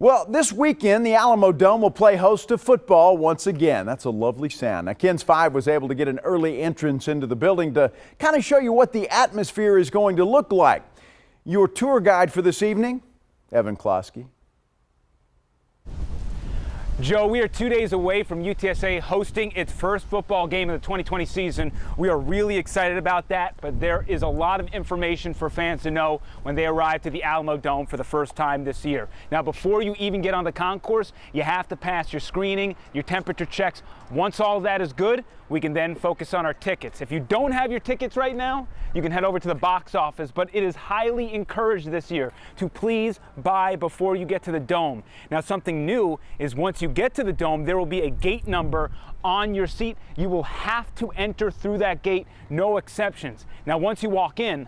Well, this weekend, the Alamodome will play host to football once again. That's a lovely sound. Now, KENS 5 was able to get an early entrance into the building to kind of show you what the atmosphere is going to look like. Your tour guide for this evening, Evan Klosky. Joe, we are 2 days away from UTSA hosting its first football game of the 2020 season. We are really excited about that, but there is a lot of information for fans to know when they arrive to the Alamodome for the first time this year. Now, before you even get on the concourse, you have to pass your screening, your temperature checks. Once all of that is good, we can then focus on our tickets. If you don't have your tickets right now, you can head over to the box office, but it is highly encouraged this year to please buy before you get to the dome. Now, something new is once you get to the dome, there will be a gate number on your seat. You will have to enter through that gate, no exceptions. Now, once you walk in,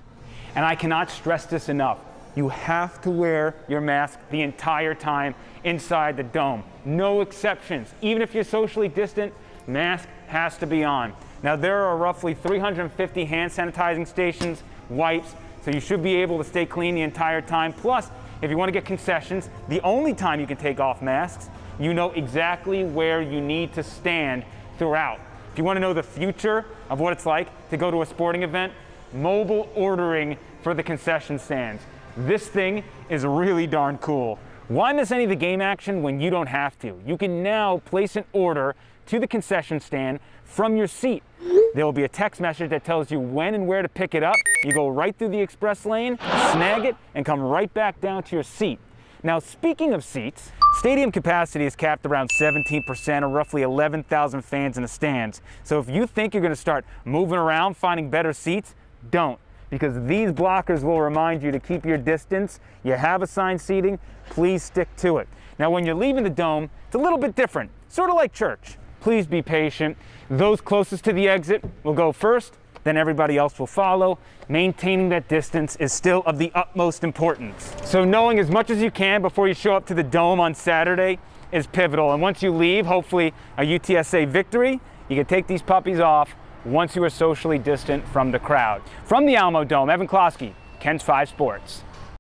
and I cannot stress this enough, you have to wear your mask the entire time inside the dome. No exceptions. Even if you're socially distant, mask has to be on. Now, there are roughly 350 hand sanitizing stations, wipes, so you should be able to stay clean the entire time. Plus, if you want to get concessions, the only time you can take off masks, you know exactly where you need to stand throughout. If you want to know the future of what it's like to go to a sporting event, mobile ordering for the concession stands. This thing is really darn cool. Why miss any of the game action when you don't have to? You can now place an order to the concession stand from your seat. There will be a text message that tells you when and where to pick it up. You go right through the express lane, snag it, and come right back down to your seat. Now, speaking of seats, stadium capacity is capped around 17% or roughly 11,000 fans in the stands. So if you think you're going to start moving around finding better seats, don't. Because these blockers will remind you to keep your distance. You have assigned seating, please stick to it. Now, when you're leaving the dome, it's a little bit different, sort of like church. Please be patient. Those closest to the exit will go first, then everybody else will follow. Maintaining that distance is still of the utmost importance. So knowing as much as you can before you show up to the dome on Saturday is pivotal. And once you leave, hopefully a UTSA victory, you can take these puppies off once you are socially distant from the crowd. From the Alamodome, Evan Klosky, KENS 5 Sports.